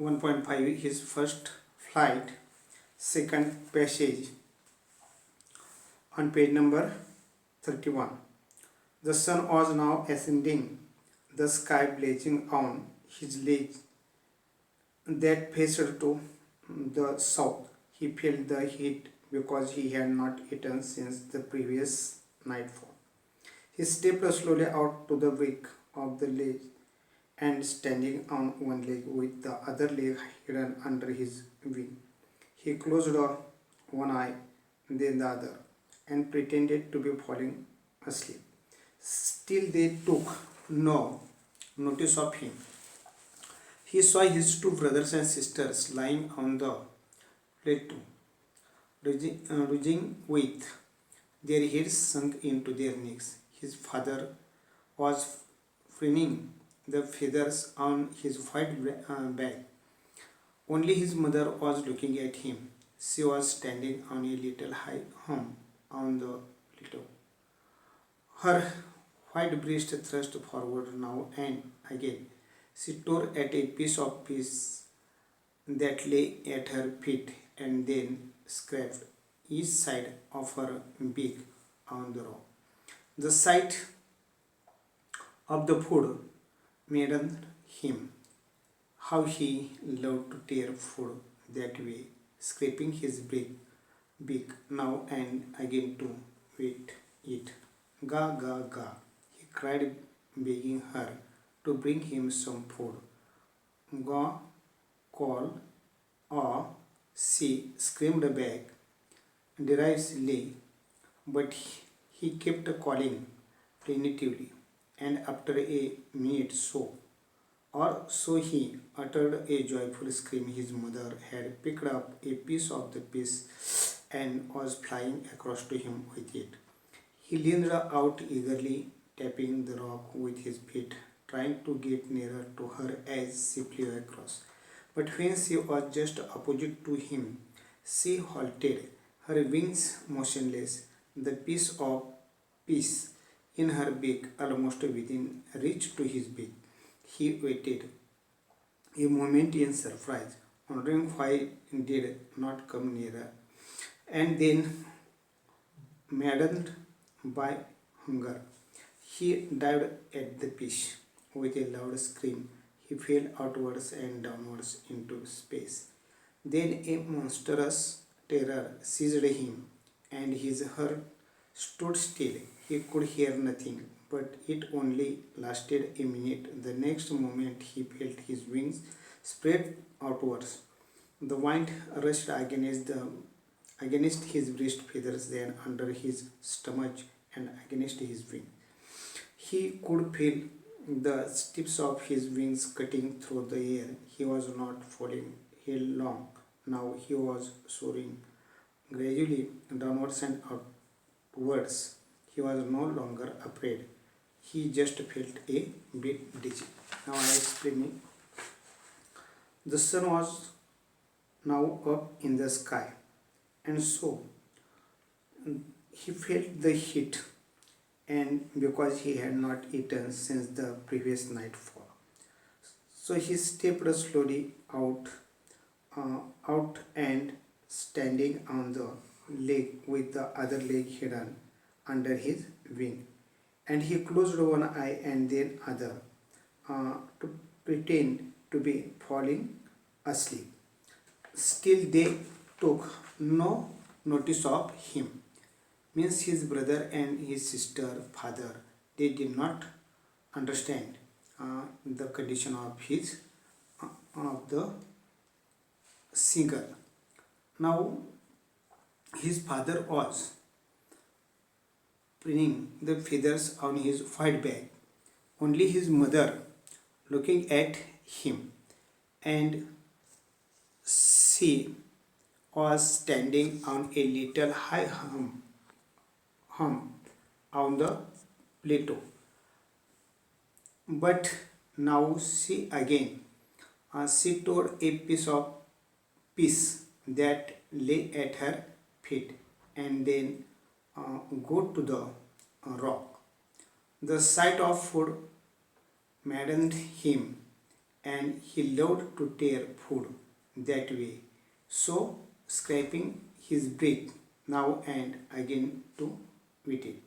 1.5 his first flight, second passage on page number 31. The sun was now ascending, the sky blazing on his leg that faced to the south. He felt the heat because he had not eaten since the previous nightfall. He stepped slowly out to the wake of the lake and standing on one leg with the other leg hidden under his wing. He closed one eye, then the other, and pretended to be falling asleep. Still they took no notice of him. He saw his two brothers and sisters lying on the plateau, raging with their heads sunk into their necks. His father was preening the feathers on his white back. Only his mother was looking at him. She was standing on a little high hump on the plateau. Her white breast thrust forward now and again. She tore at a piece of fish that lay at her feet and then scraped each side of her beak on the rock. The sight of the food maddened him. How he loved to tear food that way, scraping his beak now and again to wet it. Ga ga ga, he cried, begging her to bring him some food. Ga, call, or she screamed back derisively, but he kept calling plaintively, and after a minute or so he uttered a joyful scream. His mother had picked up a piece of the fish and was flying across to him with it. He leaned out eagerly, tapping the rock with his feet, trying to get nearer to her as she flew across. But when she was just opposite to him, she halted, her wings motionless, the piece of fish in her beak almost within reach to his beak. He waited a moment in surprise, wondering why it did not come nearer, and then, maddened by hunger, he dived at the fish. With a loud scream, he fell outwards and downwards into space. Then a monstrous terror seized him, and his heart stood still. He could hear nothing, but it only lasted a minute. The next moment he felt his wings spread outwards. The wind rushed against his breast feathers, then under his stomach and against his wing. He could feel the tips of his wings cutting through the air. He was not falling headlong. Now he was soaring gradually downwards and outwards. He was no longer afraid. He just felt a bit dizzy. Now I explain it. The sun was now up in the sky, and so he felt the heat, and because he had not eaten since the previous nightfall. So he stepped slowly out and standing on the leg with the other leg hidden under his wing, and he closed one eye and then other to pretend to be falling asleep. Still they took no notice of him. Means his brother and his sister, father, they did not understand the condition of the singer. Now his father was preening the feathers on his white back. Only his mother looking at him, and she was standing on a little high hump on the plateau. But now she tore a piece of fish that lay at her feet and then go to the rock. The sight of food maddened him, and he loved to tear food that way, so scraping his beak now and again to eat it.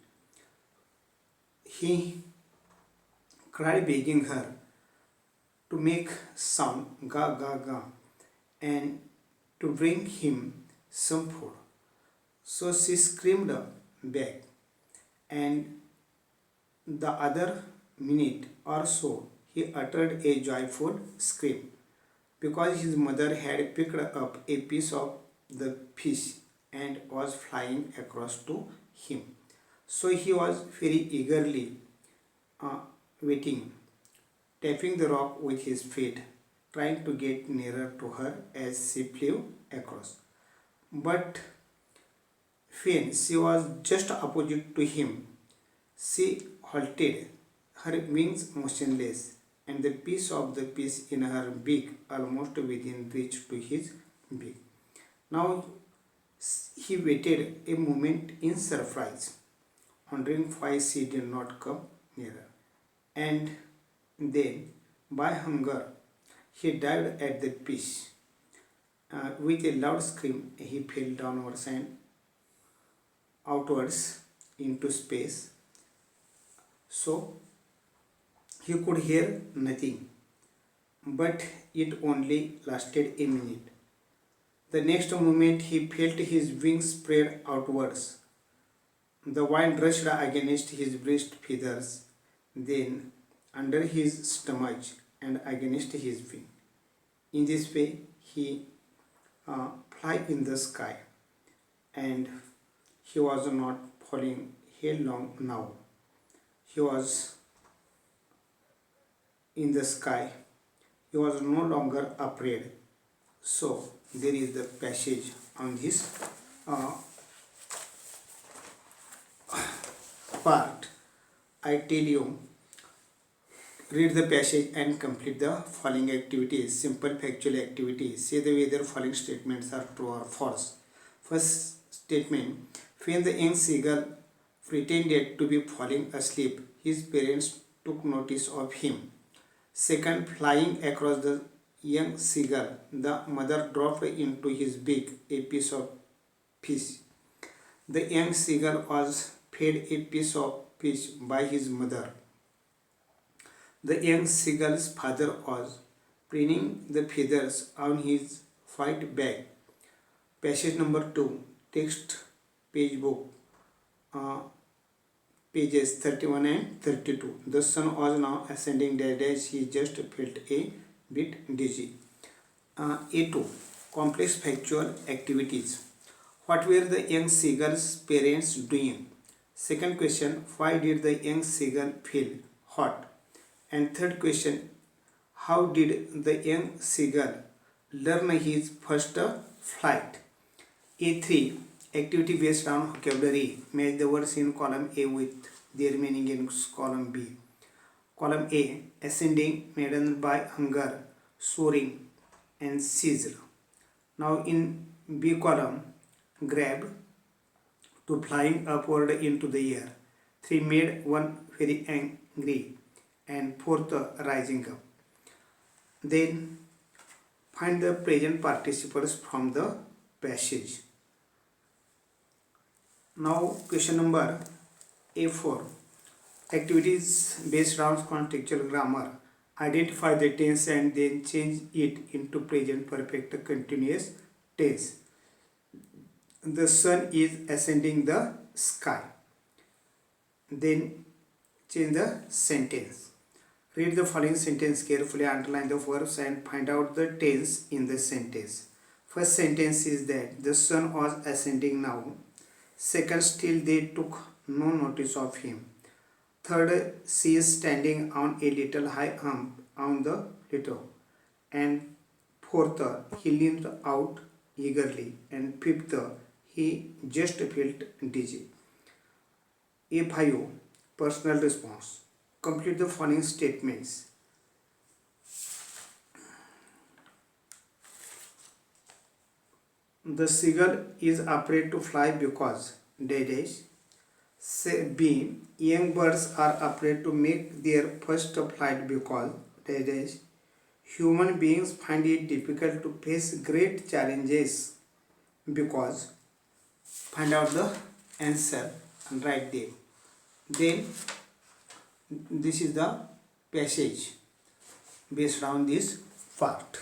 He cried, begging her to make sound ga ga ga and to bring him some food. So she screamed back, and the other minute or so he uttered a joyful scream because his mother had picked up a piece of the fish and was flying across to him. So he was very eagerly uh, waiting, tapping the rock with his feet, trying to get nearer to her as she flew across. But when she was just opposite to him, she halted, her wings motionless, and the piece of the fish in her beak almost within reach to his beak. Now he waited a moment in surprise, wondering why she did not come nearer. And then, by hunger, he dived at the fish. With a loud scream, he fell downwards and outwards into space. So he could hear nothing, but it only lasted a minute. The next moment he felt his wings spread outwards. The wind rushed against his breast feathers, then under his stomach and against his wing. In this way, he fly in the sky, and he was not falling headlong now. He was in the sky. He was no longer afraid. So there is the passage on this uh, part. I tell you, read the passage and complete the following activities. Simple factual activities. Say the whether following statements are true or false. First statement: when the young seagull pretended to be falling asleep, his parents took notice of him. Second, flying across the young seagull, the mother dropped into his beak a piece of fish. The young seagull was fed a piece of fish by his mother. The young seagull's father was preening the feathers on his white back. Passage number 2, text page book, uh, pages 31 and 32. The sun was now ascending as he just felt a bit dizzy. A2, complex factual activities. What were the young seagull's parents doing? Second question, why did the young seagull feel hot? And third question, how did the young seagull learn his first flight? A3, activity based on vocabulary. Match the words in column A with their meaning in column B. Column A, ascending, maddened by hunger, soaring, and seized. Now in B column, grab, to flying upward into the air. 3, made one very angry, and 4th, rising up. Then find the present participles from the passage. Now question number A4, activities based on contextual grammar. Identify the tense and then change it into present perfect continuous tense. The sun is ascending the sky. Then change the sentence. Read the following sentence carefully, underline the verbs and find out the tense in the sentence. First sentence is that the sun was ascending now. Second, still they took no notice of him. Third, she is standing on a little high hump on the plateau. And fourth, he leaned out eagerly. And fifth, he just felt dizzy. A5, personal response. Complete the following statements. The seagull is afraid to fly because dash. B, young birds are afraid to make their first flight because dash. Human beings find it difficult to face great challenges because find out the answer and write them. Then this is the passage based on this fact.